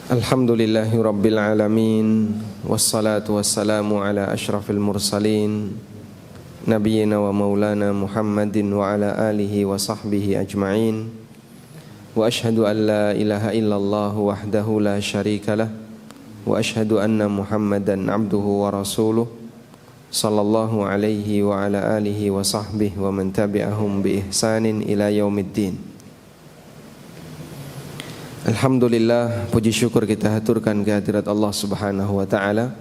Alhamdulillahi Rabbil Alamin. Wassalatu wassalamu ala ashrafil mursalin Nabiyyina wa maulana Muhammadin wa ala alihi wa sahbihi ajma'in. Wa ashhadu an la ilaha illallah wahdahu la syarika lah. Wa ashhadu anna Muhammadan abduhu wa rasuluh sallallahu alaihi wa ala alihi wa sahbihi wa man tabi'ahum bi ihsanin ila yaumiddin. Alhamdulillah, puji syukur kita haturkan kehadirat Allah Subhanahu wa taala.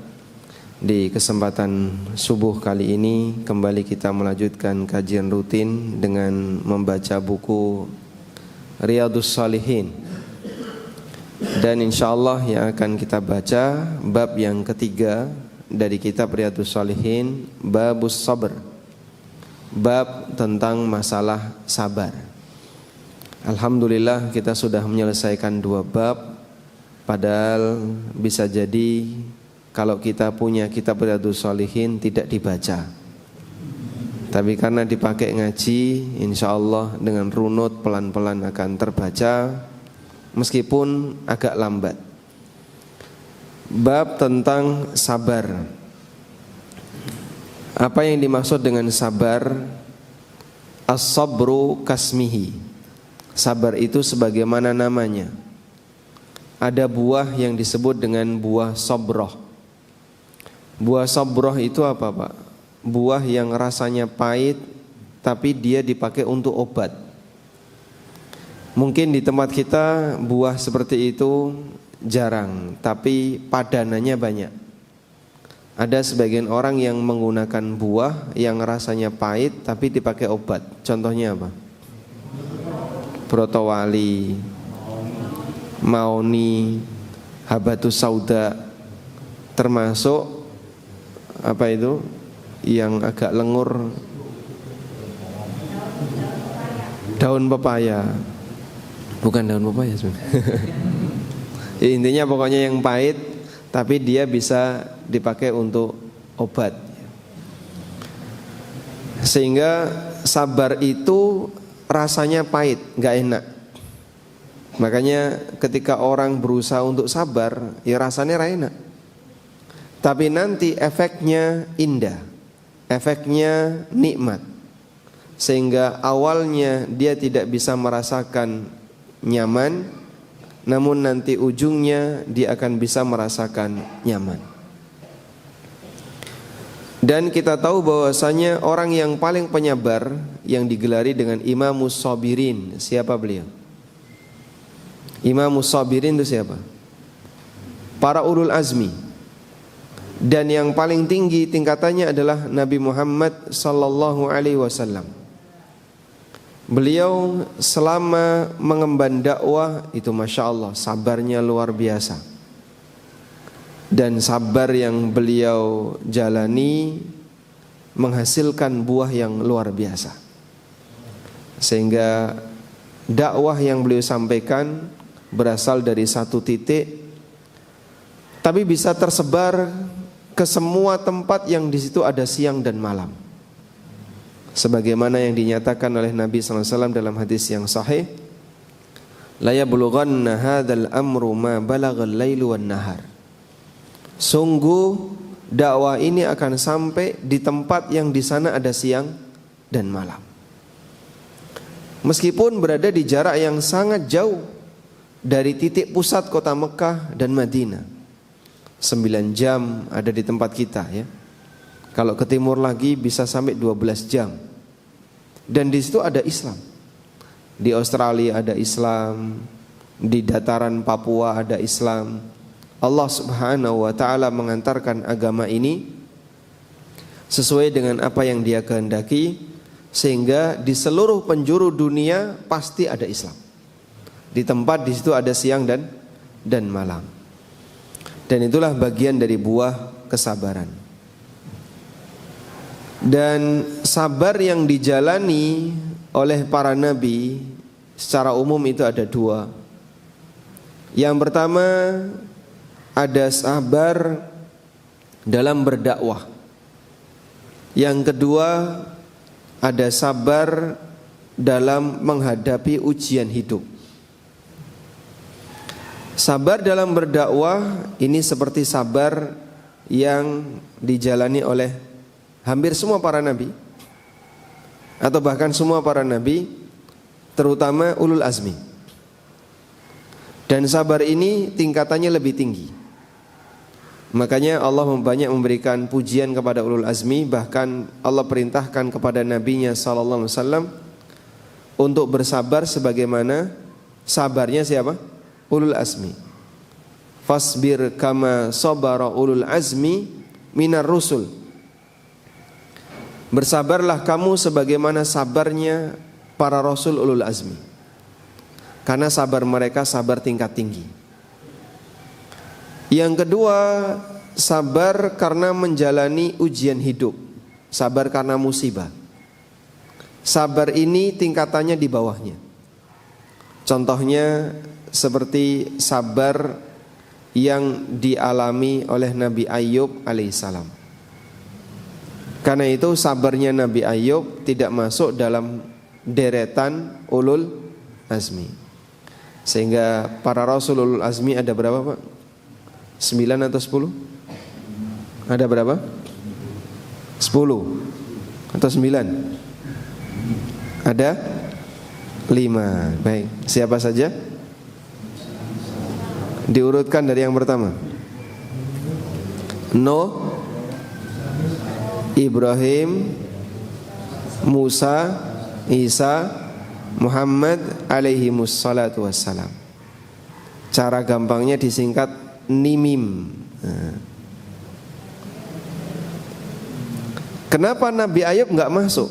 Di kesempatan subuh kali ini kembali kita melanjutkan kajian rutin dengan membaca buku Riyadhus Shalihin. Dan insyaallah yang akan kita baca bab yang ketiga dari kitab Riyadhus Shalihin, Babus Sabr. Bab tentang masalah sabar. Alhamdulillah kita sudah menyelesaikan 2 bab. Padahal bisa jadi kalau kita punya kitab Riyadhus Shalihin tidak dibaca. Tapi karena dipakai ngaji, insyaallah dengan runut pelan-pelan akan terbaca meskipun agak lambat. Bab tentang sabar. Apa yang dimaksud dengan sabar? As-sabru kasmihi. Sabar itu sebagaimana namanya. Ada buah yang disebut dengan buah sabroh. Buah sabroh itu apa, Pak? Buah yang rasanya pahit tapi dia dipakai untuk obat. Mungkin di tempat kita buah seperti itu jarang, tapi padanannya banyak. Ada sebagian orang yang menggunakan buah yang rasanya pahit tapi dipakai obat. Contohnya apa? Brotowali, maoni, habatus sauda, termasuk apa itu yang agak lengur, daun pepaya. Bukan daun pepaya sebenarnya. Ya, intinya pokoknya yang pahit tapi dia bisa dipakai untuk obat. Sehingga sabar itu rasanya pahit, gak enak. Makanya ketika orang berusaha untuk sabar, ya rasanya enak. Tapi nanti efeknya indah, efeknya nikmat. Sehingga awalnya dia tidak bisa merasakan nyaman, namun nanti ujungnya dia akan bisa merasakan nyaman. Dan kita tahu bahwasanya orang yang paling penyabar yang digelari dengan Imamus Sabirin, siapa beliau? Imamus Sabirin itu siapa? Para ulul azmi. Dan yang paling tinggi tingkatannya adalah Nabi Muhammad sallallahu alaihi wasallam. Beliau selama mengemban dakwah itu Masya Allah sabarnya luar biasa. Dan sabar yang beliau jalani menghasilkan buah yang luar biasa. Sehingga dakwah yang beliau sampaikan berasal dari satu titik, tapi bisa tersebar ke semua tempat yang di situ ada siang dan malam. Sebagaimana yang dinyatakan oleh Nabi SAW dalam hadis yang sahih, la yablughanna hadzal amru ma balaghal lailu wan nahar. Sungguh dakwah ini akan sampai di tempat yang di sana ada siang dan malam. Meskipun berada di jarak yang sangat jauh dari titik pusat kota Mekah dan Madinah. 9 jam ada di tempat kita ya. Kalau ke timur lagi bisa sampai 12 jam. Dan di situ ada Islam. Di Australia ada Islam, di dataran Papua ada Islam. Allah Subhanahu wa taala mengantarkan agama ini sesuai dengan apa yang Dia kehendaki, sehingga di seluruh penjuru dunia pasti ada Islam. Di tempat di situ ada siang dan malam. Dan itulah bagian dari buah kesabaran. Dan sabar yang dijalani oleh para nabi secara umum itu ada 2. Yang pertama, ada sabar dalam berdakwah. Yang kedua, ada sabar dalam menghadapi ujian hidup. Sabar dalam berdakwah ini seperti sabar yang dijalani oleh hampir semua para nabi, atau bahkan semua para nabi, terutama ulul azmi. Dan sabar ini tingkatannya lebih tinggi. Makanya Allah banyak memberikan pujian kepada ulul azmi. Bahkan Allah perintahkan kepada nabinya sallallahu alaihi wasallam untuk bersabar sebagaimana sabarnya siapa? Ulul azmi. Fasbir kama sabara ulul azmi minar rusul. Bersabarlah kamu sebagaimana sabarnya para rasul ulul azmi. Karena sabar mereka sabar tingkat tinggi. Yang kedua, sabar karena menjalani ujian hidup. Sabar karena musibah. Sabar ini tingkatannya di bawahnya. Contohnya seperti sabar yang dialami oleh Nabi Ayyub alaihissalam. Karena itu sabarnya Nabi Ayyub tidak masuk dalam deretan ulul azmi. Sehingga para rasul ulul azmi ada berapa, Pak? 9 atau 10? Ada berapa? 10 atau 9? Ada 5. Baik, siapa saja? Diurutkan dari yang pertama. Nuh, Ibrahim, Musa, Isa, Muhammad alaihimus salatu wassalam. Cara gampangnya disingkat NIMIM. Kenapa Nabi Ayub enggak masuk?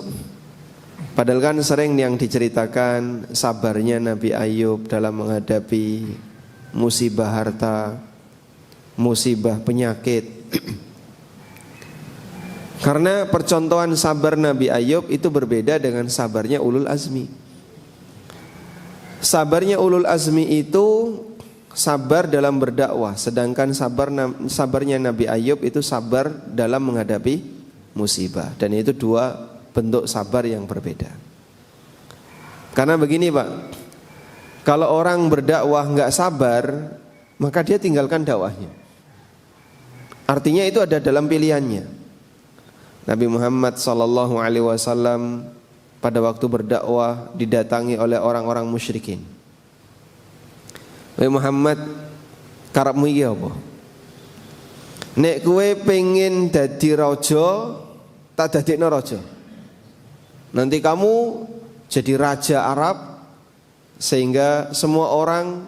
Padahal kan sering yang diceritakan sabarnya Nabi Ayub dalam menghadapi musibah harta, musibah penyakit. Karena percontohan sabar Nabi Ayub itu berbeda dengan sabarnya ulul azmi. Sabarnya ulul azmi itu sabar dalam berdakwah, sedangkan sabarnya Nabi Ayub itu sabar dalam menghadapi musibah. Dan itu dua bentuk sabar yang berbeda. Karena begini, Pak, kalau orang berdakwah nggak sabar, maka dia tinggalkan dakwahnya. Artinya itu ada dalam pilihannya. Nabi Muhammad sallallahu alaihi wasallam pada waktu berdakwah didatangi oleh orang-orang musyrikin. Wahai Muhammad, karepmu iki apa? Nek kowe pengen dadi raja, tak dadekno raja. Nanti kamu jadi raja Arab, sehingga semua orang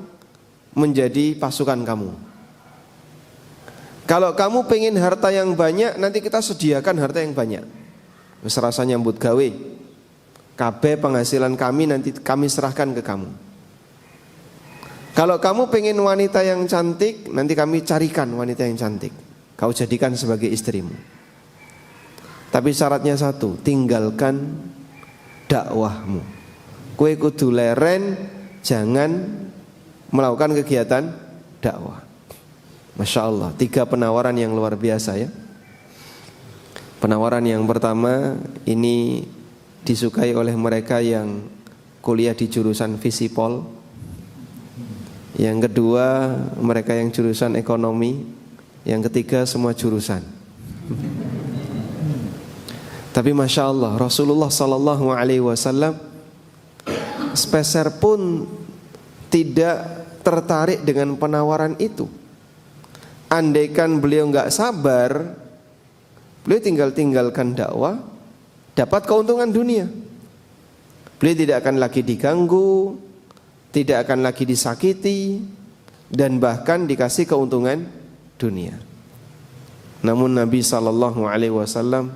menjadi pasukan kamu. Kalau kamu pengen harta yang banyak, nanti kita sediakan harta yang banyak. Wis rasa nyambut gawe. Kabeh penghasilan kami nanti kami serahkan ke kamu. Kalau kamu pengen wanita yang cantik, nanti kami carikan wanita yang cantik. Kau jadikan sebagai istrimu. Tapi syaratnya satu, tinggalkan dakwahmu. Kowe kudu leren, jangan melakukan kegiatan dakwah. Masya Allah, 3 penawaran yang luar biasa ya. Penawaran yang pertama ini disukai oleh mereka yang kuliah di jurusan Visipol. Yang kedua mereka yang jurusan ekonomi. Yang ketiga semua jurusan. Tapi Masya Allah, Rasulullah Sallallahu Alaihi Wasallam sepeser pun tidak tertarik dengan penawaran itu. Andaikan beliau nggak sabar, beliau tinggalkan dakwah, dapat keuntungan dunia. Beliau tidak akan lagi diganggu, tidak akan lagi disakiti, dan bahkan dikasih keuntungan dunia. Namun Nabi Sallallahu Alaihi Wasallam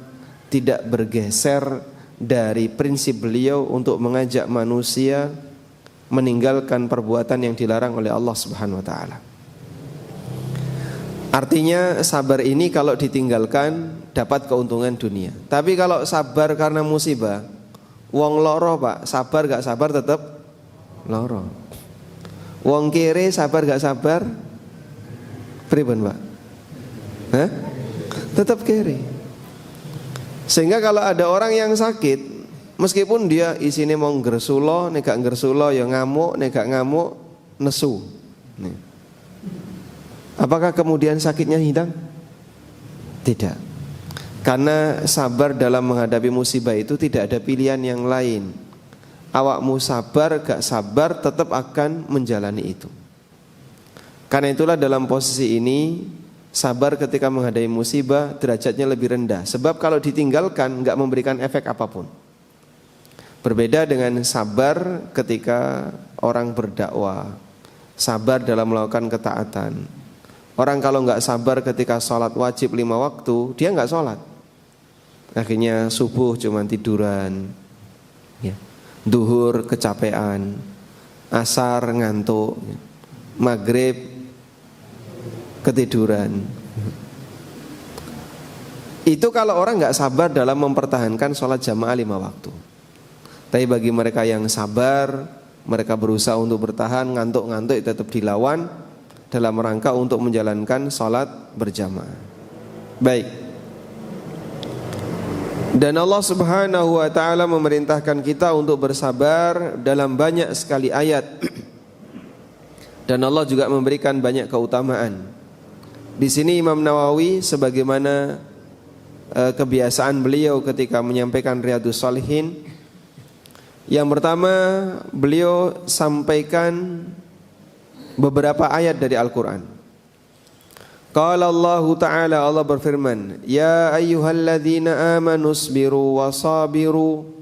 tidak bergeser dari prinsip beliau untuk mengajak manusia meninggalkan perbuatan yang dilarang oleh Allah Subhanahu Wa Taala. Artinya sabar ini kalau ditinggalkan dapat keuntungan dunia. Tapi kalau sabar karena musibah, wong loro Pak, sabar gak sabar tetap loro. Wong kere sabar gak sabar, pripun Pak? Hah? Tetap kere. Sehingga kalau ada orang yang sakit, meskipun dia isine mau nggersulo, nek gak nggersulo ya ngamuk, nek gak ngamuk nesu. Nih. Apakah kemudian sakitnya hilang? Tidak. Karena sabar dalam menghadapi musibah itu tidak ada pilihan yang lain. Awakmu sabar gak sabar tetap akan menjalani itu. Karena itulah dalam posisi ini sabar ketika menghadapi musibah derajatnya lebih rendah. Sebab kalau ditinggalkan gak memberikan efek apapun. Berbeda dengan sabar ketika orang berdakwah, sabar dalam melakukan ketaatan. Orang kalau nggak sabar ketika sholat wajib 5 waktu, dia nggak sholat. Akhirnya subuh cuma tiduran, ya. Duhur kecapean, asar ngantuk, maghrib ketiduran. Itu kalau orang nggak sabar dalam mempertahankan sholat jamaah 5 waktu. Tapi bagi mereka yang sabar, mereka berusaha untuk bertahan, ngantuk-ngantuk tetap dilawan dalam rangka untuk menjalankan sholat berjamaah. Baik. Dan Allah Subhanahu wa ta'ala memerintahkan kita untuk bersabar dalam banyak sekali ayat. Dan Allah juga memberikan banyak keutamaan. Di sini Imam Nawawi sebagaimana kebiasaan beliau ketika menyampaikan Riyadhus Shalihin, yang pertama beliau sampaikan beberapa ayat dari Al-Quran. Qala Allah Ta'ala, Allah berfirman, Ya ayyuhalladzina amanu isbiru wasabiru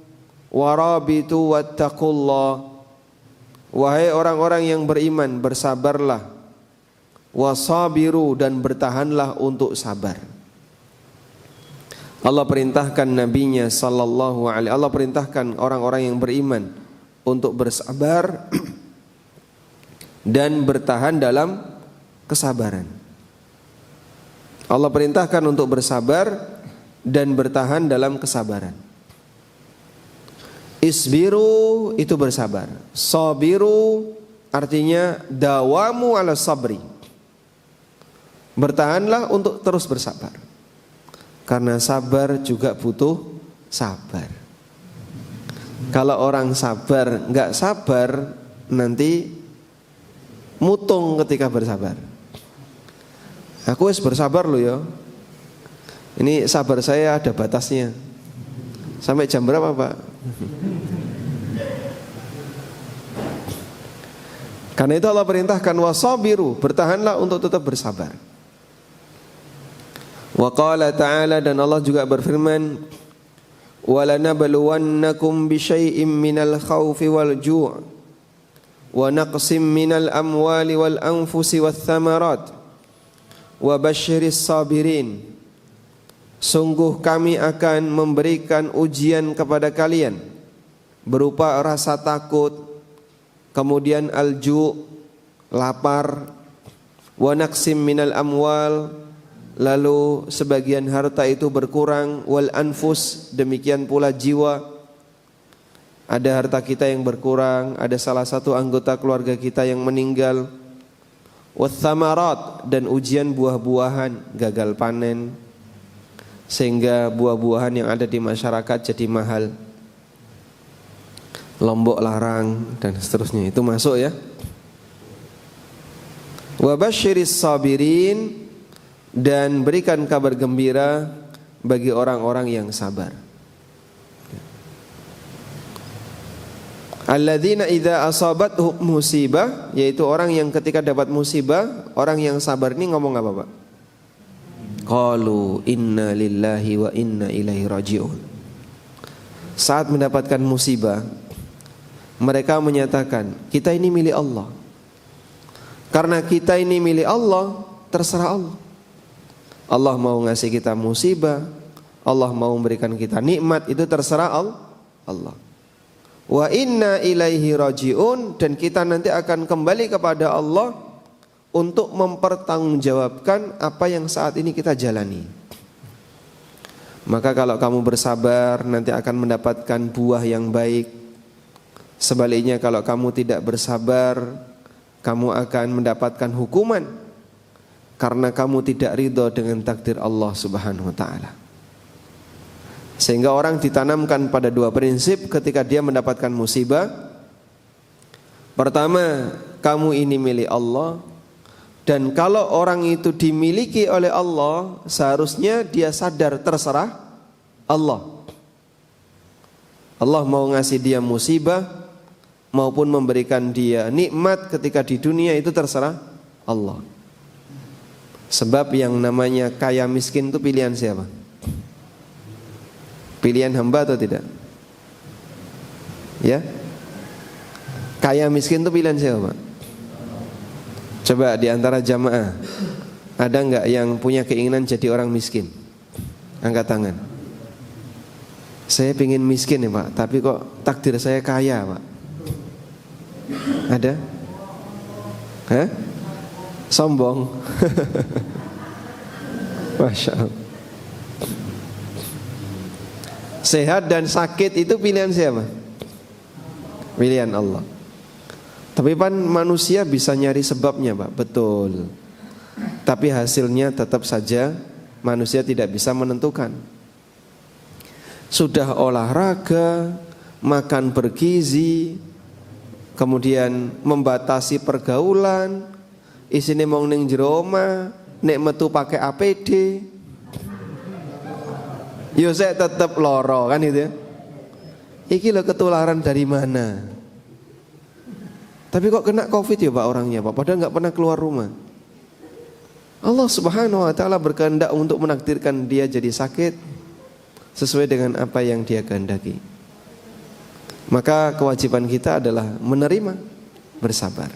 warabitu wattaqullah. Wahai orang-orang yang beriman, bersabarlah, wasabiru, dan bertahanlah untuk sabar. Allah perintahkan nabinya sallallahu alaihi, Allah perintahkan orang-orang yang beriman untuk bersabar dan bertahan dalam kesabaran. Allah perintahkan untuk bersabar dan bertahan dalam kesabaran. Isbiru itu bersabar. Sabiru artinya dawamu ala sabri. Bertahanlah untuk terus bersabar. Karena sabar juga butuh sabar. Kalau orang sabar enggak sabar, nanti mutung ketika bersabar. Aku wis bersabar loh ya. Ini sabar saya ada batasnya. Sampai jam berapa Pak? Karena itu Allah perintahkan wasabiru, bertahanlah untuk tetap bersabar. Wa qala ta'ala, dan Allah juga berfirman, walanabluwannakum bisyai'im minal khawfi wal ju' wa naqsim minal amwali wal anfusi wath thamarat wa basyiris sabirin. Sungguh kami akan memberikan ujian kepada kalian berupa rasa takut, kemudian alju, lapar, wa naqsim minal amwal, lalu sebagian harta itu berkurang, wal anfus, demikian pula jiwa. Ada harta kita yang berkurang, ada salah satu anggota keluarga kita yang meninggal. Wathamarat, dan ujian buah-buahan, gagal panen, sehingga buah-buahan yang ada di masyarakat jadi mahal. Lombok larang dan seterusnya, itu masuk ya. Wa basyiris sabirin, dan berikan kabar gembira bagi orang-orang yang sabar. Alladzina idza asabathum musibah, yaitu orang yang ketika dapat musibah, orang yang sabar ini ngomong apa Pak? Qalu inna lillahi wa inna ilaihi raji'un. Saat mendapatkan musibah, mereka menyatakan, kita ini milik Allah. Karena kita ini milik Allah, terserah Allah. Allah mau ngasih kita musibah, Allah mau memberikan kita nikmat, itu terserah Allah. Wa inna ilaihi raji'un, dan kita nanti akan kembali kepada Allah untuk mempertanggungjawabkan apa yang saat ini kita jalani. Maka kalau kamu bersabar, nanti akan mendapatkan buah yang baik. Sebaliknya kalau kamu tidak bersabar, kamu akan mendapatkan hukuman karena kamu tidak ridho dengan takdir Allah Subhanahu wa ta'ala. Sehingga orang ditanamkan pada dua prinsip ketika dia mendapatkan musibah. Pertama, kamu ini milik Allah. Dan kalau orang itu dimiliki oleh Allah, seharusnya dia sadar terserah Allah. Allah mau ngasih dia musibah maupun memberikan dia nikmat ketika di dunia, itu terserah Allah. Sebab yang namanya kaya miskin itu pilihan siapa? Pilihan hamba atau tidak? Ya, kaya miskin itu pilihan siapa, Pak? Coba di antara jamaah, ada enggak yang punya keinginan jadi orang miskin? Angkat tangan. Saya pingin miskin ya Pak, tapi kok takdir saya kaya Pak. Ada? Hah? Sombong. Masya Allah. Sehat dan sakit itu pilihan siapa? Pilihan Allah. Tapi kan manusia bisa nyari sebabnya Pak, betul. Tapi hasilnya tetap saja manusia tidak bisa menentukan. Sudah olahraga, makan bergizi, kemudian membatasi pergaulan, isine mong ning jero omah, nek metu pakai APD, yo saya tetap loro kan itu ya. Iki lo ketularan dari mana? Tapi kok kena COVID ya Pak orangnya Pak, padahal nggak pernah keluar rumah. Allah Subhanahu wa taala berkehendak untuk menakdirkan dia jadi sakit sesuai dengan apa yang dia kehendaki. Maka kewajiban kita adalah menerima, bersabar.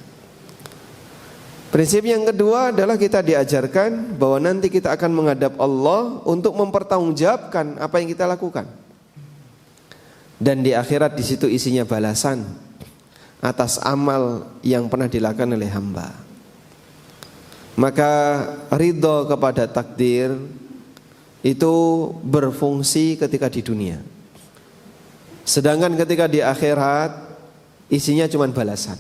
Prinsip yang kedua adalah kita diajarkan bahwa nanti kita akan menghadap Allah untuk mempertanggungjawabkan apa yang kita lakukan. Dan di akhirat di situ isinya balasan atas amal yang pernah dilakukan oleh hamba. Maka ridho kepada takdir itu berfungsi ketika di dunia. Sedangkan ketika di akhirat isinya cuma balasan.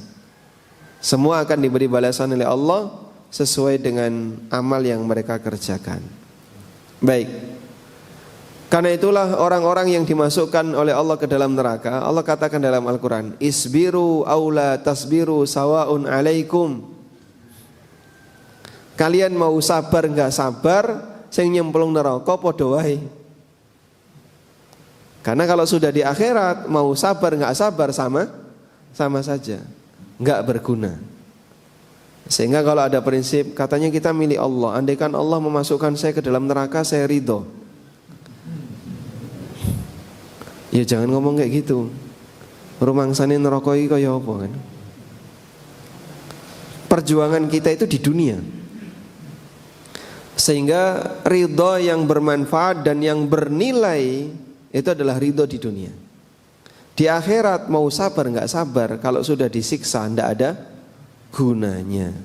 Semua akan diberi balasan oleh Allah sesuai dengan amal yang mereka kerjakan. Baik. Karena itulah orang-orang yang dimasukkan oleh Allah ke dalam neraka, Allah katakan dalam Al-Quran, isbiru aula tasbiru sawaun alaikum. Kalian mau sabar enggak sabar, sing nyemplung neraka padha wae. Karena kalau sudah di akhirat mau sabar enggak sabar sama saja, enggak berguna. Sehingga kalau ada prinsip katanya kita milih Allah, andaikan Allah memasukkan saya ke dalam neraka saya ridho. Ya jangan ngomong kayak gitu. Rumangsane neraka iki kaya apa kan? Perjuangan kita itu di dunia. Sehingga ridho yang bermanfaat dan yang bernilai itu adalah ridho di dunia. Di akhirat mau sabar enggak sabar, kalau sudah disiksa enggak ada gunanya.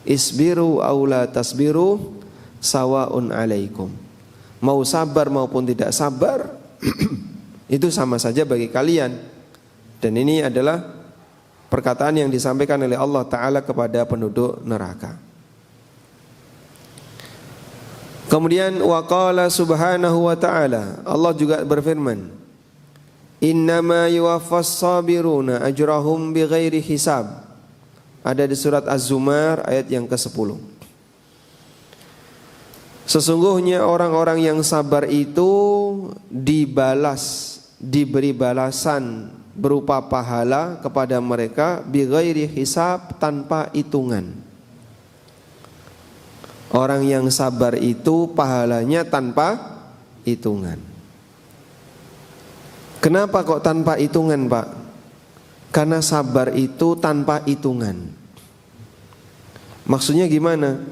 Isbiru aula tasbiru sawaun alaikum. Mau sabar maupun tidak sabar itu sama saja bagi kalian. Dan ini adalah perkataan yang disampaikan oleh Allah Ta'ala kepada penduduk neraka. Kemudian waqala subhanahu wa ta'ala, Allah juga berfirman, innama yuwaffas sabiruna ajrahum bighairi hisab. Ada di surat Az-Zumar ayat yang ke-10. Sesungguhnya orang-orang yang sabar itu diberi balasan berupa pahala kepada mereka bighairi hisab, tanpa hitungan. Orang yang sabar itu pahalanya tanpa hitungan. Kenapa kok tanpa hitungan Pak? Karena sabar itu tanpa hitungan. Maksudnya gimana?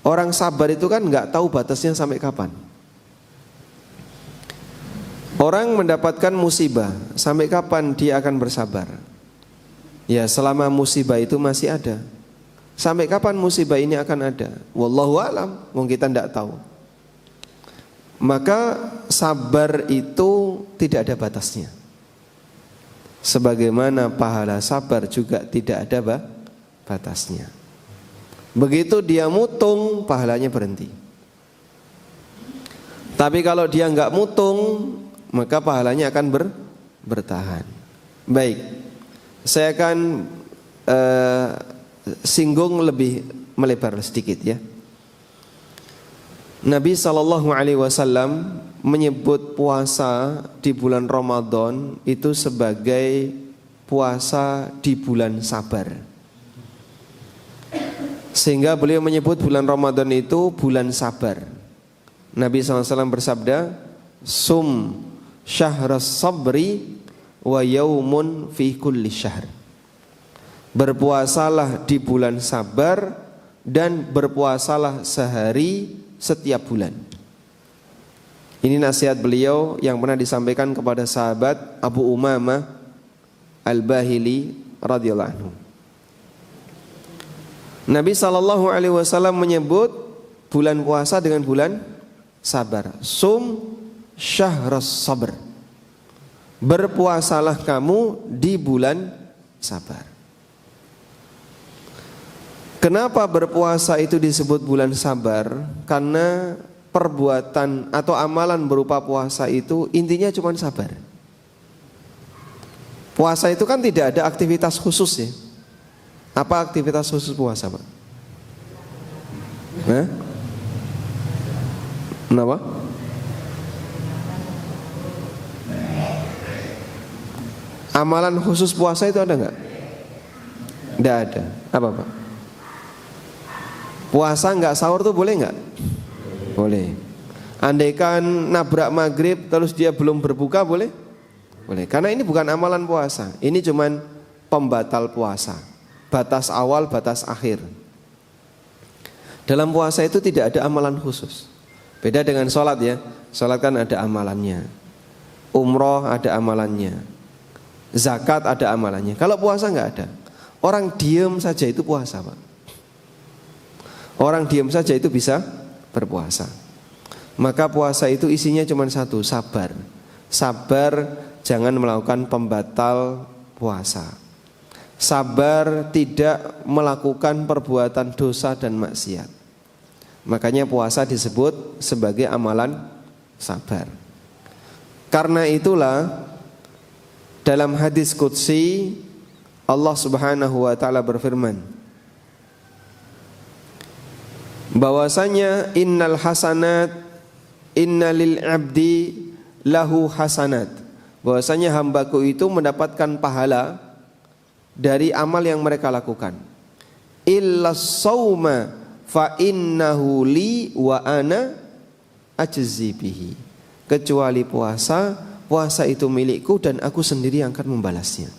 Orang sabar itu kan nggak tahu batasnya sampai kapan. Orang mendapatkan musibah, sampai kapan dia akan bersabar? Ya selama musibah itu masih ada. Sampai kapan musibah ini akan ada? Wallahu a'lam, wong kita tidak tahu. Maka sabar itu tidak ada batasnya. Sebagaimana pahala sabar juga tidak ada batasnya. Begitu dia mutung, pahalanya berhenti. Tapi kalau dia nggak mutung, maka pahalanya akan bertahan. Baik, saya akan singgung lebih melebar sedikit ya. Nabi SAW menyebut puasa di bulan Ramadan itu sebagai puasa di bulan sabar. Sehingga beliau menyebut bulan Ramadan itu bulan sabar. Nabi SAW bersabda, "Sum syahras sabri wa yaumun fi kulli syahr." Berpuasalah di bulan sabar dan berpuasalah sehari setiap bulan. Ini nasihat beliau yang pernah disampaikan kepada sahabat Abu Umamah Al-Bahili radhiyallahu anhu. Nabi SAW menyebut bulan puasa dengan bulan sabar. Sum syahras sabr. Berpuasalah kamu di bulan sabar. Kenapa berpuasa itu disebut bulan sabar? Karena perbuatan atau amalan berupa puasa itu intinya cuma sabar. Puasa itu kan tidak ada aktivitas khusus ya. Apa aktivitas khusus puasa, Pak? Kenapa? Amalan khusus puasa itu ada nggak? Tidak ada. Apa, Pak? Puasa nggak sahur tuh boleh nggak? Boleh. Andaikan nabrak maghrib terus dia belum berbuka boleh? Boleh. Karena ini bukan amalan puasa. Ini cuman pembatal puasa. Batas awal, batas akhir. Dalam puasa itu tidak ada amalan khusus. Beda dengan sholat ya. Sholat kan ada amalannya. Umroh ada amalannya. Zakat ada amalannya. Kalau puasa nggak ada. Orang diem saja itu puasa, Pak. Orang diam saja itu bisa berpuasa. Maka puasa itu isinya cuma satu, sabar. Sabar jangan melakukan pembatal puasa. Sabar tidak melakukan perbuatan dosa dan maksiat. Makanya puasa disebut sebagai amalan sabar. Karena itulah dalam hadis qudsi Allah Subhanahu wa taala berfirman bahwasanya innal hasanat innalil abdi lahu hasanat, bahwasanya hambaku itu mendapatkan pahala dari amal yang mereka lakukan. Illas sauma fa innahu li wa ana ajzi bihi. Kecuali puasa, puasa itu milikku dan aku sendiri yang akan membalasnya.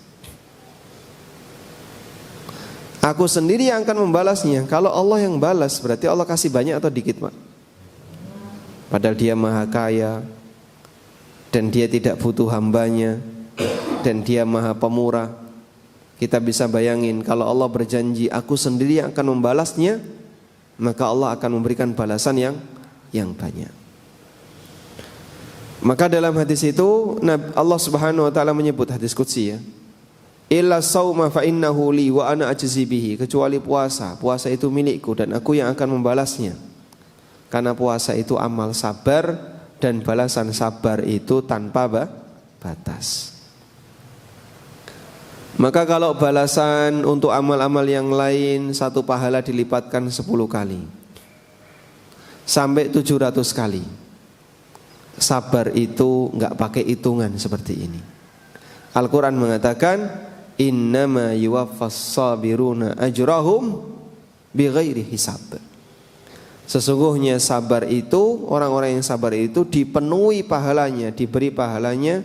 Aku sendiri yang akan membalasnya. Kalau Allah yang balas berarti Allah kasih banyak atau dikit, Pak? Padahal dia maha kaya dan dia tidak butuh hambanya dan dia maha pemurah. Kita bisa bayangin kalau Allah berjanji aku sendiri yang akan membalasnya, maka Allah akan memberikan balasan yang banyak. Maka dalam hadis itu Allah Subhanahu wa taala menyebut hadis qudsi ya. Illa sauma fa innahu li wa ana ajzi bihi, kecuali puasa, puasa itu milikku dan aku yang akan membalasnya. Karena puasa itu amal sabar dan balasan sabar itu tanpa batas. Maka kalau balasan untuk amal-amal yang lain satu pahala dilipatkan 10 kali sampai 700 kali. Sabar itu enggak pakai hitungan seperti ini. Al-Quran mengatakan innama yuwaffas sabiruna ajrahum bighairi hisab. Sesungguhnya sabar itu, orang-orang yang sabar itu dipenuhi pahalanya, diberi pahalanya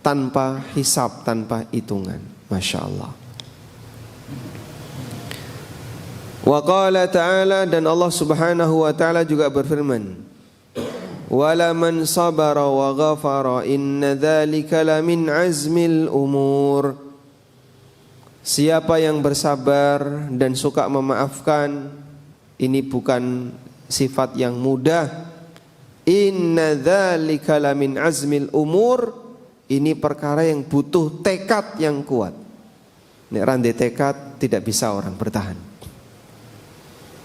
tanpa hisab, tanpa hitungan. Masya Allah. Wa qala ta'ala, dan Allah Subhanahu wa ta'ala juga berfirman, wala man sabara wa ghafara inna dzalika lamin azmil umur. Siapa yang bersabar dan suka memaafkan, ini bukan sifat yang mudah. Inna dzalika lamin azmil umur, ini perkara yang butuh tekad yang kuat. Nek rande tekad tidak bisa orang bertahan.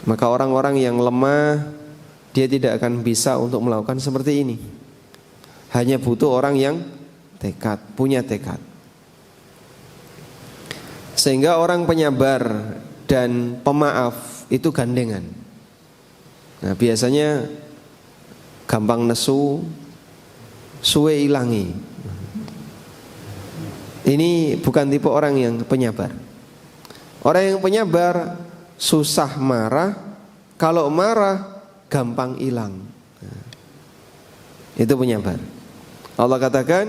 Maka orang-orang yang lemah dia tidak akan bisa untuk melakukan seperti ini. Hanya butuh orang yang tekad, punya tekad. Sehingga orang penyabar dan pemaaf maaf itu gandengan. Nah, biasanya gampang nesu, suwe ilangi. Ini bukan tipe orang yang penyabar. Orang yang penyabar susah marah, kalau marah gampang hilang. Nah, itu penyabar. Allah katakan,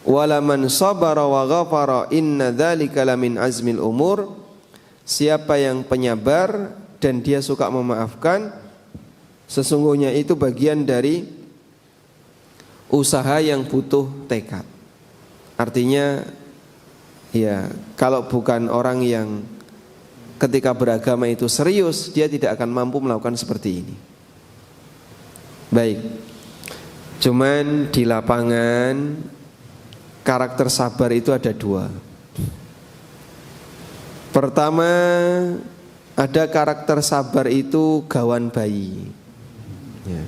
wala man sabara wa ghafara inna dzalika lamin azmil umur. Siapa yang penyabar dan dia suka memaafkan, sesungguhnya itu bagian dari usaha yang butuh tekad. Artinya ya, kalau bukan orang yang ketika beragama itu serius, dia tidak akan mampu melakukan seperti ini. Baik. Cuman di lapangan karakter sabar itu ada dua. Pertama, ada karakter sabar itu gawan bayi. Ya.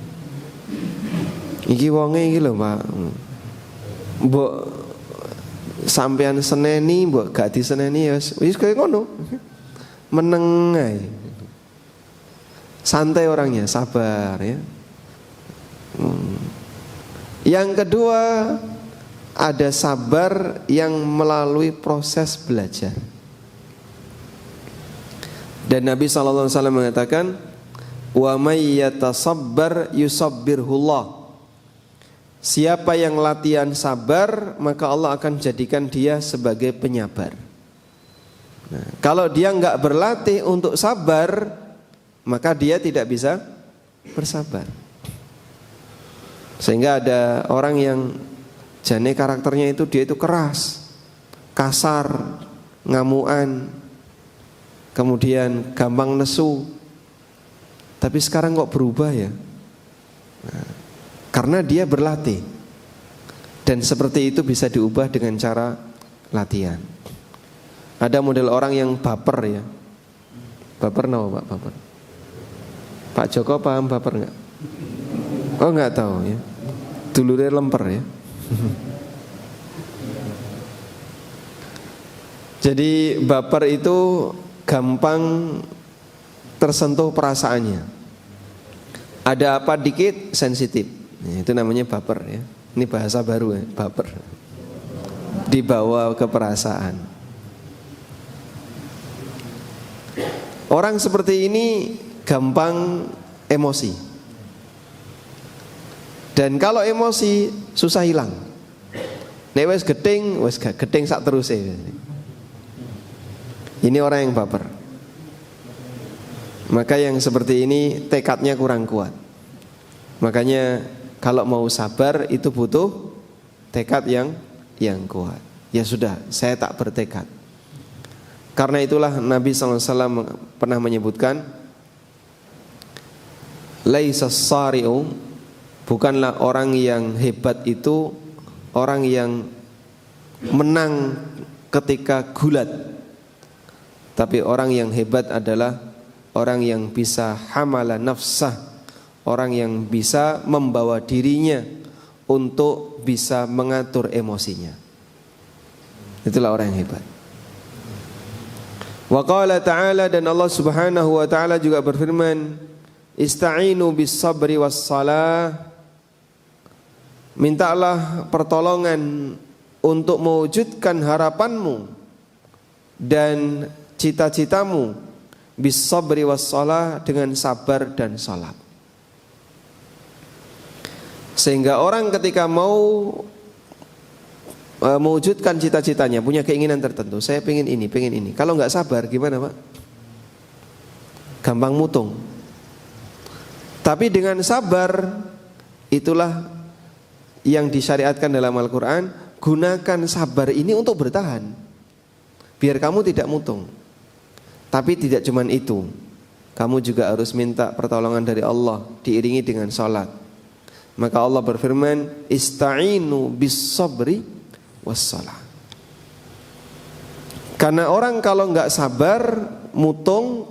Iki wonge iki lho, Pak. Mbok sampean seneni, mbok gak diseneni ya wis kaya ngono. Meneng ae. Santai orangnya, sabar ya. Yang kedua, ada sabar yang melalui proses belajar. Dan Nabi SAW mengatakan, wa may yatasabbar yusabbirhullah. Siapa yang latihan sabar, maka Allah akan jadikan dia sebagai penyabar. Nah, kalau dia enggak berlatih untuk sabar, maka dia tidak bisa bersabar. Sehingga ada orang yang jane karakternya itu dia itu keras, kasar, ngamuan, kemudian gampang nesu. Tapi sekarang kok berubah ya? Nah, karena dia berlatih. Dan seperti itu bisa diubah dengan cara latihan. Ada model orang yang baper ya. Baper no Pak, baper. Pak Joko paham baper enggak? Oh enggak tahu ya. Dulure lemper ya. Jadi baper itu gampang tersentuh perasaannya. Ada apa dikit sensitif. Itu namanya baper ya. Ini bahasa baru ya, baper. Dibawa ke perasaan. Orang seperti ini gampang emosi. Dan kalau emosi susah hilang. Nek wis gedeng sak teruse. Ini orang yang baper. Maka yang seperti ini tekadnya kurang kuat. Makanya kalau mau sabar itu butuh tekad yang kuat. Ya sudah, saya tak bertekad. Karena itulah Nabi SAW pernah menyebutkan, laisa sari'u, bukanlah orang yang hebat itu orang yang menang ketika gulat. Tapi orang yang hebat adalah orang yang bisa hamala nafsah, orang yang bisa membawa dirinya untuk bisa mengatur emosinya. Itulah orang yang hebat. Wa qala ta'ala, dan Allah Subhanahu wa ta'ala juga berfirman, ista'inu bis sabri was salah. Mintalah pertolongan untuk mewujudkan harapanmu dan cita-citamu bis sabri was salah, dengan sabar dan salat. Sehingga orang ketika mau mewujudkan cita-citanya, punya keinginan tertentu, saya pengen ini. Kalau nggak sabar gimana Pak? Gampang mutung. Tapi dengan sabar, itulah yang disyariatkan dalam Al-Quran. Gunakan sabar ini untuk bertahan, biar kamu tidak mutung. Tapi tidak cuma itu, kamu juga harus minta pertolongan dari Allah, diiringi dengan salat. Maka Allah berfirman, ista'inu bis sabri wassalah. Karena orang kalau nggak sabar, mutung,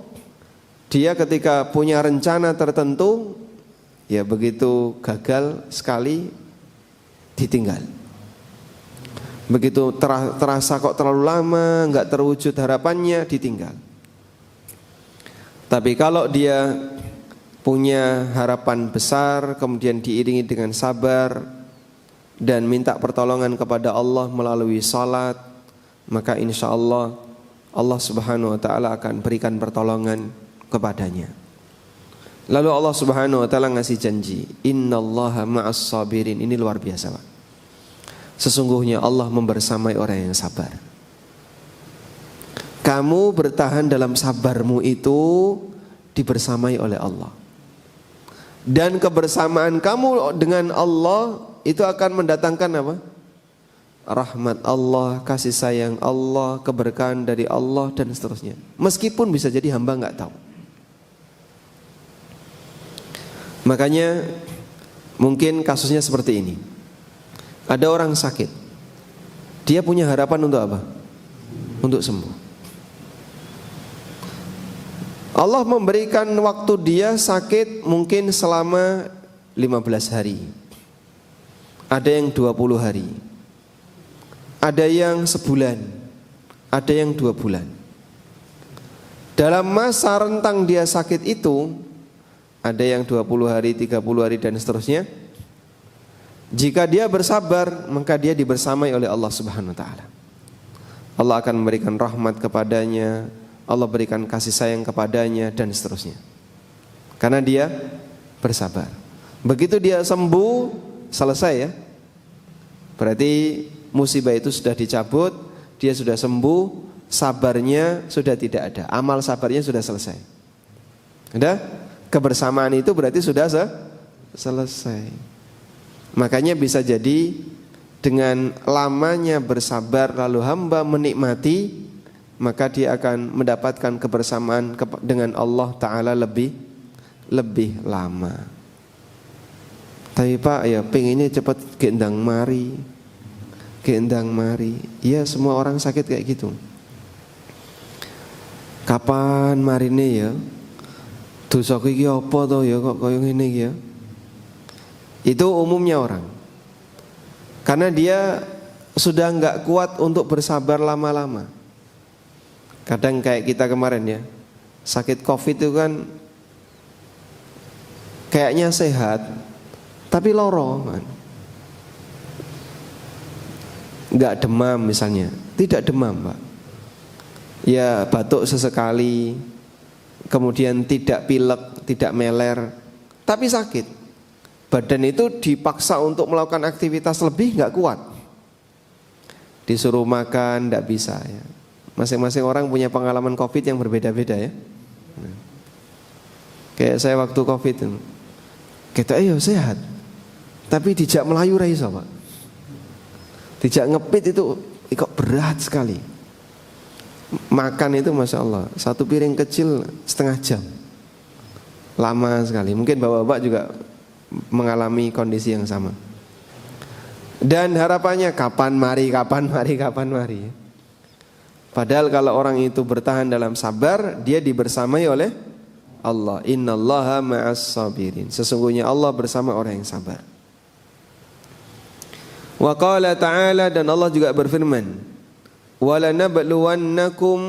dia ketika punya rencana tertentu, ya begitu gagal sekali ditinggal. Begitu terasa kok terlalu lama nggak terwujud harapannya, ditinggal. Tapi kalau dia punya harapan besar, kemudian diiringi dengan sabar dan minta pertolongan kepada Allah melalui salat, maka insya Allah Allah Subhanahu wa ta'ala akan berikan pertolongan kepadanya. Lalu Allah Subhanahu wa ta'ala ngasih janji, innallaha ma'as sabirin. Ini luar biasa, Pak. Sesungguhnya Allah membersamai orang yang sabar. Kamu bertahan dalam sabarmu itu dibersamai oleh Allah. Dan kebersamaan kamu dengan Allah itu akan mendatangkan apa? Rahmat Allah, kasih sayang Allah, keberkahan dari Allah dan seterusnya. Meskipun bisa jadi hamba nggak tahu. Makanya mungkin kasusnya seperti ini. Ada orang sakit. Dia punya harapan untuk apa? Untuk sembuh. Allah memberikan waktu dia sakit mungkin selama 15 hari. Ada yang 20 hari. Ada yang sebulan. Ada yang 2 bulan. Dalam masa rentang dia sakit itu, ada yang 20 hari, 30 hari dan seterusnya. Jika dia bersabar, maka dia dibersamai oleh Allah Subhanahu wa ta'ala. Allah akan memberikan rahmat kepadanya, Allah berikan kasih sayang kepadanya dan seterusnya. Karena dia bersabar. Begitu dia sembuh, selesai ya. Berarti musibah itu sudah dicabut, dia sudah sembuh, sabarnya sudah tidak ada, amal sabarnya sudah selesai. Sudah? Kebersamaan itu berarti sudah selesai. Makanya bisa jadi dengan lamanya bersabar lalu hamba menikmati, maka dia akan mendapatkan kebersamaan dengan Allah Ta'ala lebih lama. Tapi Pak ya pengennya cepat gendang mari. Ya semua orang sakit kayak gitu. Kapan marine ya? Dosaku iki apa to ya kok kaya ngene iki ya? Itu umumnya orang. Karena dia sudah enggak kuat untuk bersabar lama-lama. Kadang kayak kita kemarin ya, sakit COVID itu kan kayaknya sehat, tapi loro kan. Enggak demam misalnya, tidak demam Pak. Ya batuk sesekali, kemudian tidak pilek, tidak meler, tapi sakit. Badan itu dipaksa untuk melakukan aktivitas lebih, enggak kuat. Disuruh makan, enggak bisa ya. Masing-masing orang punya pengalaman COVID yang berbeda-beda ya. Kayak saya waktu COVID itu, kita sehat, tapi dijak melayu ra iso Pak. Dijak ngepit itu kok berat sekali. Makan itu Masya Allah, satu piring kecil setengah jam, lama sekali. Mungkin bapak-bapak juga mengalami kondisi yang sama. Dan harapannya kapan mari. Padahal kalau orang itu bertahan dalam sabar, dia dibersamai oleh Allah. Innallaha ma'as sabirin. Sesungguhnya Allah bersama orang yang sabar. Wa qala ta'ala, dan Allah juga berfirman, walanabluwannakum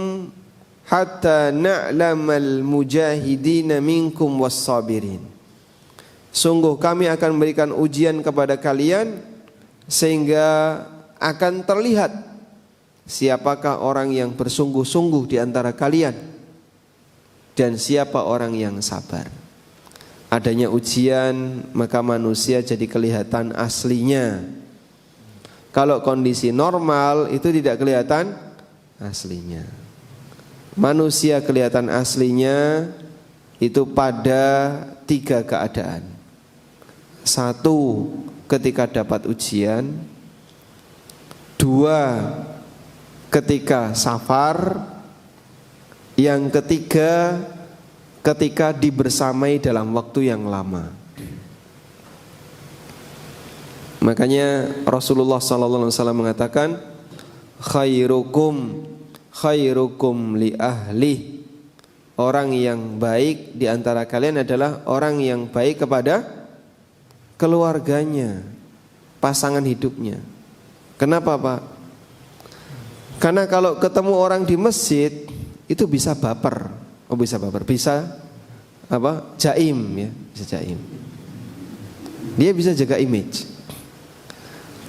hatta na'lamal mujahidina minkum was-sabirin. Sungguh kami akan memberikan ujian kepada kalian sehingga akan terlihat siapakah orang yang bersungguh-sungguh di antara kalian dan siapa orang yang sabar. Adanya ujian, maka manusia jadi kelihatan aslinya. Kalau kondisi normal itu tidak kelihatan aslinya. Manusia kelihatan aslinya itu pada 3 keadaan. 1, ketika dapat ujian. 2, ketika safar. Yang ketiga, ketika dibersamai dalam waktu yang lama. Makanya Rasulullah SAW mengatakan, khairukum li ahli. Orang yang baik di antara kalian adalah orang yang baik kepada keluarganya, pasangan hidupnya. Kenapa Pak? Karena kalau ketemu orang di masjid itu bisa baper. Oh bisa baper, bisa jaim ya, bisa jaim. Dia bisa jaga image,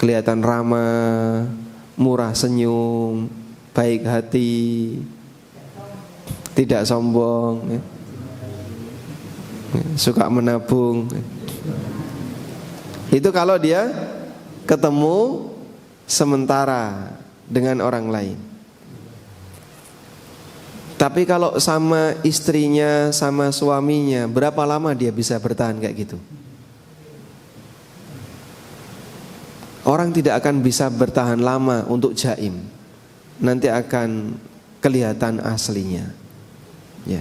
kelihatan ramah, murah senyum, baik hati, tidak sombong, ya. Suka menabung. Itu kalau dia ketemu sementara dengan orang lain. Tapi kalau sama istrinya, sama suaminya, berapa lama dia bisa bertahan kayak gitu? Orang tidak akan bisa bertahan lama untuk jaim. Nanti akan kelihatan aslinya. Ya.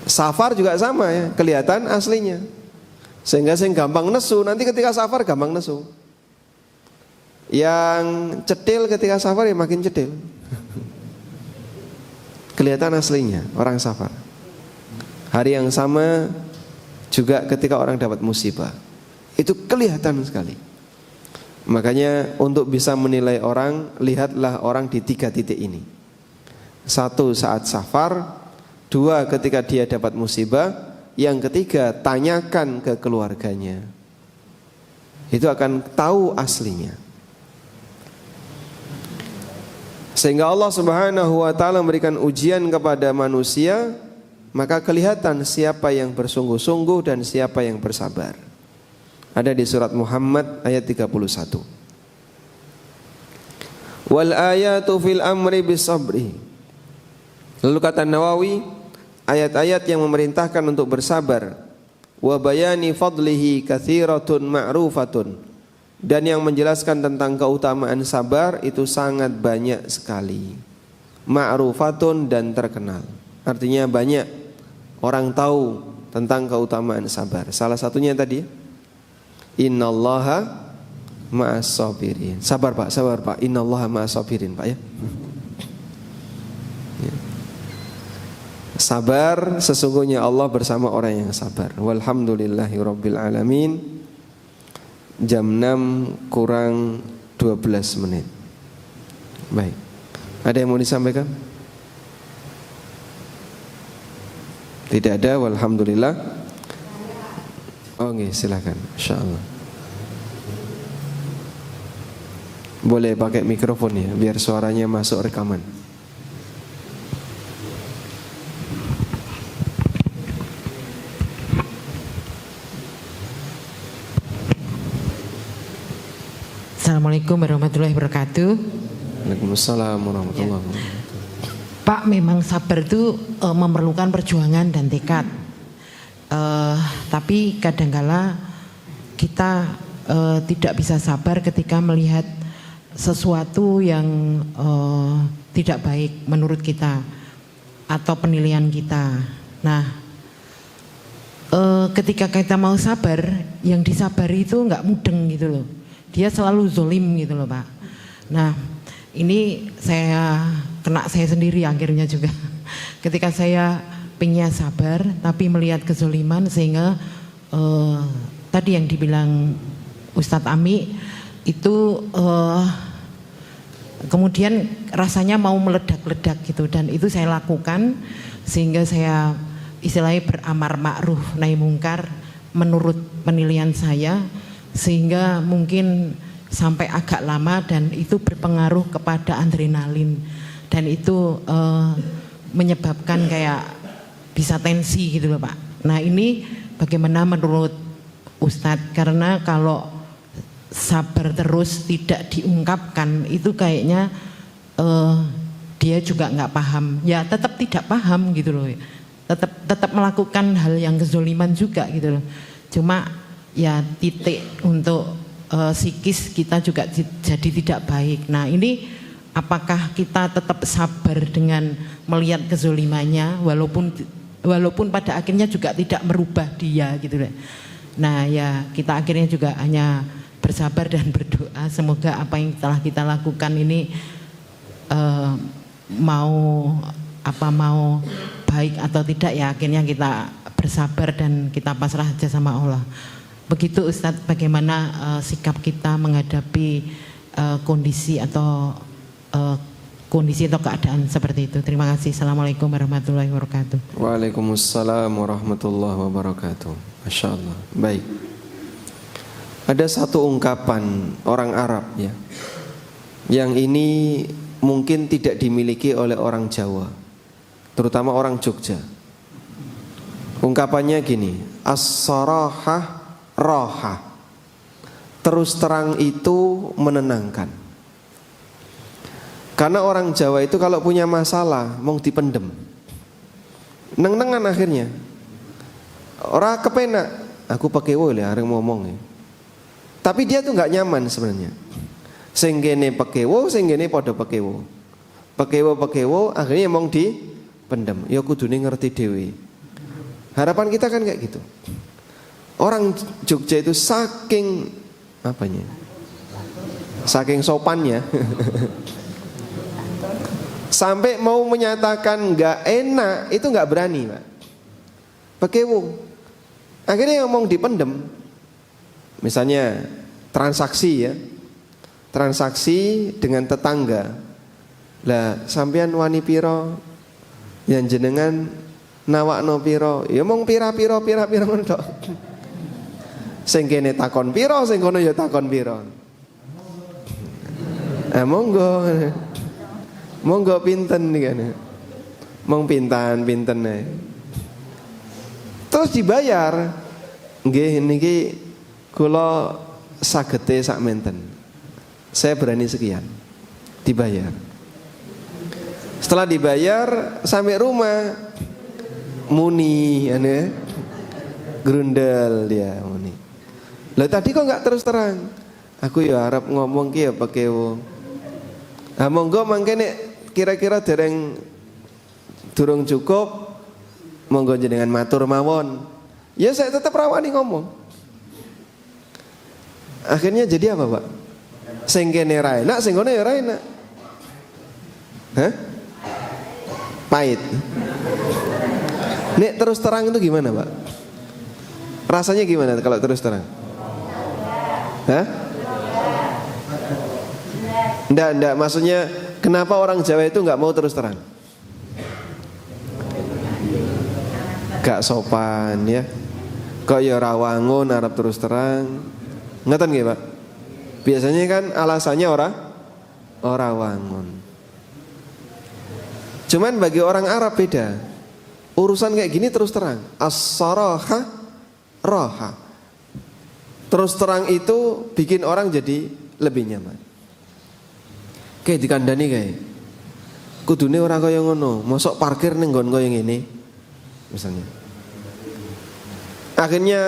Safar juga sama ya, kelihatan aslinya. Sehingga gampang nesu, nanti ketika safar gampang nesu. Yang cetil ketika safar ya makin cetil. Kelihatan aslinya orang safar. Hari yang sama juga ketika orang dapat musibah, itu kelihatan sekali. Makanya untuk bisa menilai orang, lihatlah orang di 3 titik ini. 1 saat safar, 2 ketika dia dapat musibah, yang ketiga tanyakan ke keluarganya. Itu akan tahu aslinya. Sehingga Allah Subhanahu wa taala memberikan ujian kepada manusia, maka kelihatan siapa yang bersungguh-sungguh dan siapa yang bersabar. Ada di surat Muhammad ayat 31. Wal ayatu fil amri bis sabri. Lalu kata Nawawi, ayat-ayat yang memerintahkan untuk bersabar, wa bayani fadlihi katsiratun ma'rufatun. Dan yang menjelaskan tentang keutamaan sabar itu sangat banyak sekali. Ma'rufatun dan terkenal. Artinya banyak orang tahu tentang keutamaan sabar. Salah satunya tadi, innallaha ma'as sabirin. Sabar Pak. Innallaha ma'as sabirin Pak ya. Sabar, sesungguhnya Allah bersama orang yang sabar. Walhamdulillahirabbil alamin. Jam 6 kurang 12 menit. Baik. Ada yang mau disampaikan? Tidak ada, walhamdulillah. Oke, silakan. Insyaallah. Boleh pakai mikrofon ya, biar suaranya masuk rekaman. Assalamualaikum warahmatullahi wabarakatuh. Waalaikumsalam warahmatullahi wabarakatuh. Pak, memang sabar itu memerlukan perjuangan dan tekad. Tapi kadangkala kita tidak bisa sabar ketika melihat sesuatu yang tidak baik menurut kita atau penilaian kita. Nah, ketika kita mau sabar, yang disabari itu nggak mudeng gitu loh. Dia selalu zolim gitu loh Pak. Nah ini saya kena saya sendiri akhirnya juga. Ketika saya pengen sabar tapi melihat kezoliman, sehingga tadi yang dibilang Ustadz Ami itu kemudian rasanya mau meledak-ledak gitu. Dan itu saya lakukan sehingga saya istilahnya beramar ma'ruf nahi mungkar menurut penilaian saya, sehingga mungkin sampai agak lama dan itu berpengaruh kepada adrenalin dan itu menyebabkan kayak bisa tensi gitu loh Pak. Nah ini bagaimana menurut Ustadz, karena kalau sabar terus tidak diungkapkan itu kayaknya dia juga nggak paham, ya tetap tidak paham gitu loh, tetap melakukan hal yang kezoliman juga gitu loh. Cuma ya titik untuk psikis kita juga jadi tidak baik. Nah ini apakah kita tetap sabar dengan melihat kezolimannya walaupun pada akhirnya juga tidak merubah dia gitu. Nah ya kita akhirnya juga hanya bersabar dan berdoa semoga apa yang telah kita lakukan ini mau baik atau tidak, ya akhirnya kita bersabar dan kita pasrah aja sama Allah. Begitu Ustadz, bagaimana sikap kita menghadapi kondisi atau kondisi atau keadaan seperti itu. Terima kasih. Assalamualaikum warahmatullahi wabarakatuh. Waalaikumsalam warahmatullahi wabarakatuh. Masya Allah. Baik. Ada satu ungkapan orang Arab ya, yang ini mungkin tidak dimiliki oleh orang Jawa, terutama orang Jogja. Ungkapannya gini, as-sarahah roha. Terus terang itu menenangkan. Karena orang Jawa itu kalau punya masalah mau dipendem, neng-nengan akhirnya. Orang kepenak, aku pakai woi lah, orang ngomong ya. Tapi dia tuh nggak nyaman sebenarnya. Senggene pakai wo, senggene podo pakai wo. Pakai wo, akhirnya mau dipendem. Ya kudune ngerti dewi. Harapan kita kan kayak gitu. Orang Jogja itu saking apanya? Saking sopannya. Sampai mau menyatakan nggak enak itu nggak berani, Pak. Pekewo. Akhirnya ngomong dipendem. Misalnya transaksi ya. Transaksi dengan tetangga. Lah sampean wani piro yang jenengan nawakno piro? Ya mong pira-piro ngono tok. Sing kene takon piro, sing kono ya takon piro. Monggo pinten nih kan. Mong pinten ae. Terus dibayar. Nggih niki kula sagete sak menten. Saya berani sekian. Dibayar. Setelah dibayar sampai rumah muni ane grundel dia muni. Lah tadi kok enggak terus terang? Aku ya arep ngomong ki ya pakewo. Nah monggo mangkene kira-kira dereng durung cukup monggo jenengan matur mawon. Ya saya tetap rawani ngomong. Akhirnya jadi apa, Pak? Sing kene ra enak, sing kono ya ra enak. Hah? Pahit. Nek terus terang itu gimana, Pak? Rasanya gimana kalau terus terang? Hah? Nggak, maksudnya kenapa orang Jawa itu nggak mau terus terang? Gak sopan ya. Kok ya rawangun arep terus terang. Ngeten nggih, Pak? Biasanya kan alasannya ora wangun. Cuman bagi orang Arab beda. Urusan kayak gini terus terang. As-saraha roha. Terus terang itu bikin orang jadi lebih nyaman. Kayak dikandani kayak kudune ora kaya ngono, mosok parkir ning nggon kaya ngene misalnya. Akhirnya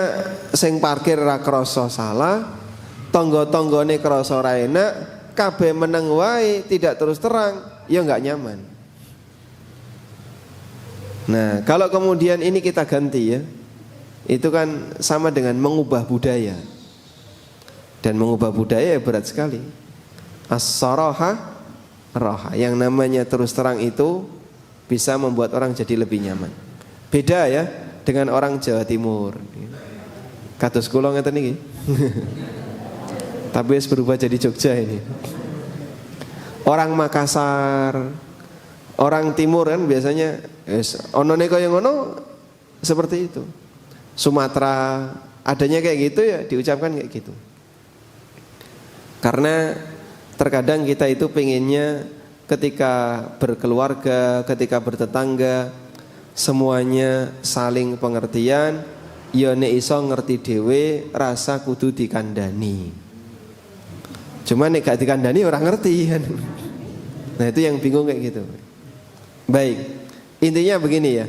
sing parkir ra krasa salah, tangga-tanggane krasa ra enak, kabeh meneng wae tidak terus terang, ya enggak nyaman. Nah, kalau kemudian ini kita ganti ya, itu kan sama dengan mengubah budaya. Dan mengubah budaya ya berat sekali. As-saraha roha. Yang namanya terus terang itu bisa membuat orang jadi lebih nyaman. Beda ya dengan orang Jawa Timur. Kados kula ngeten iki. Tapi wis berubah jadi Jogja ini. Orang Makassar, orang Timur kan biasanya onone kaya ngono seperti itu. Sumatera adanya kayak gitu ya diucapkan kayak gitu. Karena terkadang kita itu pengennya ketika berkeluarga, ketika bertetangga semuanya saling pengertian, ya nek iso ngerti dhewe rasa kudu dikandani. Cuma nek gak dikandani orang ngerti kan. Nah itu yang bingung kayak gitu. Baik, intinya begini ya.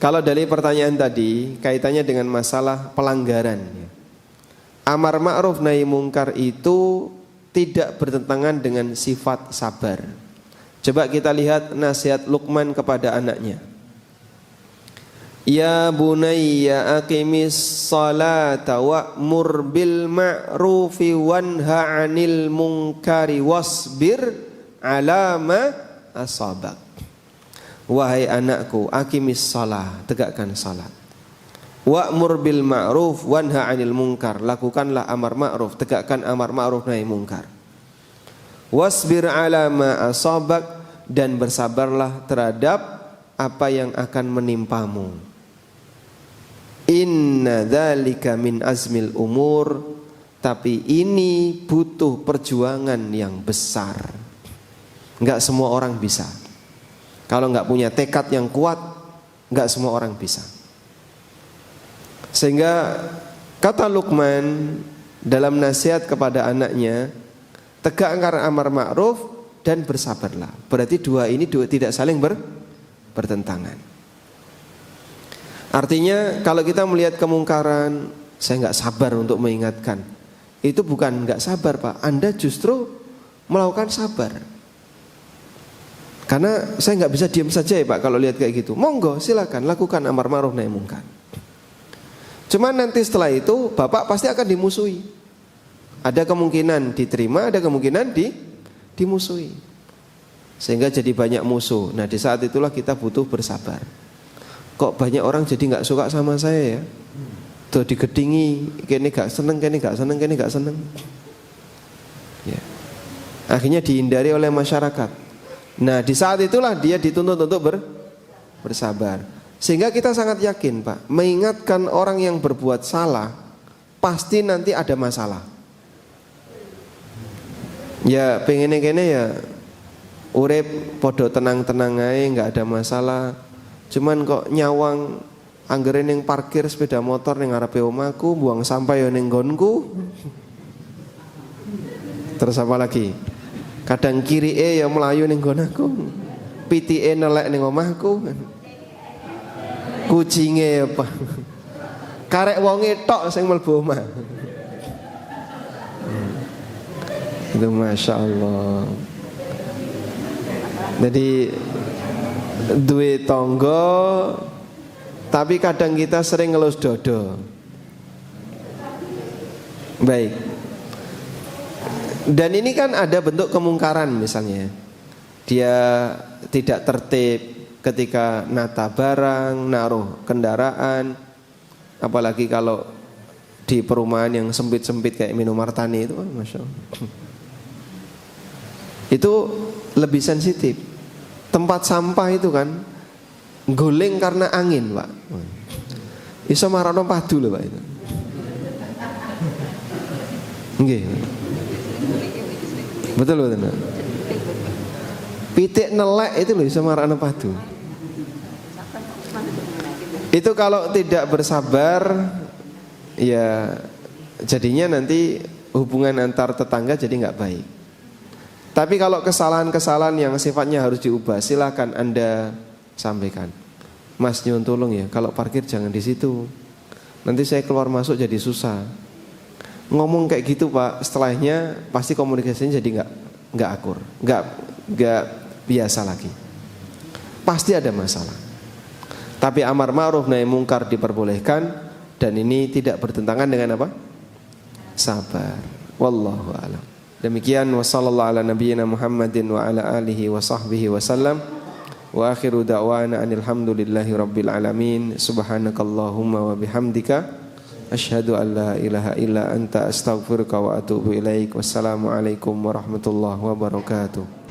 Kalau dari pertanyaan tadi kaitannya dengan masalah pelanggaran ya. Amar ma'ruf nahi mungkar itu tidak bertentangan dengan sifat sabar. Coba kita lihat nasihat Luqman kepada anaknya. Ya bunayya aqimis salata wa'mur bil ma'rufi wanha 'anil munkari wasbir 'ala ma asabak. Wahai anakku, aqimis shalah, tegakkan salat. Wa'mur bil ma'ruf wanha 'anil munkar, lakukanlah amar ma'ruf, tegakkan amar ma'ruf nahi munkar. Wasbir ala ma asabak, dan bersabarlah terhadap apa yang akan menimpamu. Inna dzalika min azmil umur, tapi ini butuh perjuangan yang besar. Enggak semua orang bisa. Kalau enggak punya tekad yang kuat, enggak semua orang bisa. Sehingga kata Luqman dalam nasihat kepada anaknya, tegakkan amar ma'ruf dan bersabarlah. Berarti dua ini tidak saling bertentangan. Artinya kalau kita melihat kemungkaran, saya nggak sabar untuk mengingatkan. Itu bukan nggak sabar, Pak. Anda justru melakukan sabar. Karena saya nggak bisa diam saja ya, Pak, kalau lihat kayak gitu. Monggo, silakan lakukan amar ma'ruf nahi munkar. Cuman nanti setelah itu Bapak pasti akan dimusuhi. Ada kemungkinan diterima, ada kemungkinan dimusuhi. Sehingga jadi banyak musuh. Nah, di saat itulah kita butuh bersabar. Kok banyak orang jadi nggak suka sama saya ya? Tuh digedingi, kene nggak seneng, kene nggak seneng, kene nggak seneng. Ya. Akhirnya dihindari oleh masyarakat. Nah, di saat itulah dia dituntut untuk bersabar. Sehingga kita sangat yakin, Pak, mengingatkan orang yang berbuat salah pasti nanti ada masalah. Ya pengen kene ya urip podo tenang-tenang aja, nggak ada masalah. Cuman kok nyawang anggere ning parkir sepeda motor ning ngarepe omahku, buang sampah ya ning nggonku. Terus apa lagi? Kadang kirike ya melayu ning nggonku. Pitike nelek ning omahku. Kucinge apa? Karek wonge tok sing mlebu omah. Itu Masya Allah. Jadi duwe tonggo, tapi kadang kita sering ngelus dodo. Baik. Dan ini kan ada bentuk kemungkaran misalnya. Dia tidak tertib ketika nata barang, naruh kendaraan. Apalagi kalau di perumahan yang sempit-sempit kayak Minomartani itu, Masya Allah. Itu lebih sensitif. Tempat sampah itu kan guling karena angin, Pak. Iso marano padu lho, Pak itu. Nggih. Betul betul. Pitik nelek itu loh iso marano padu. Itu kalau tidak bersabar ya jadinya nanti hubungan antar tetangga jadi nggak baik. Tapi kalau kesalahan-kesalahan yang sifatnya harus diubah, silakan Anda sampaikan. Mas nyuwun tolong ya, kalau parkir jangan di situ. Nanti saya keluar masuk jadi susah. Ngomong kayak gitu, Pak, setelahnya pasti komunikasinya jadi nggak akur, nggak biasa lagi. Pasti ada masalah. Tapi amar ma'ruf nahi munkar diperbolehkan, dan ini tidak bertentangan dengan apa? Sabar. Wallahu a'lam. Demikian wa sallallahu ala nabiyyina Muhammadin wa ala alihi wa sahbihi wa sallam. Wa akhiru da'wana anil hamdulillahi rabbil alamin. Subhanakallahumma wa bihamdika asyhadu an la ilaha illa anta astaghfiruka wa atubu ilaik. Wassalamu alaikum warahmatullahi wabarakatuh.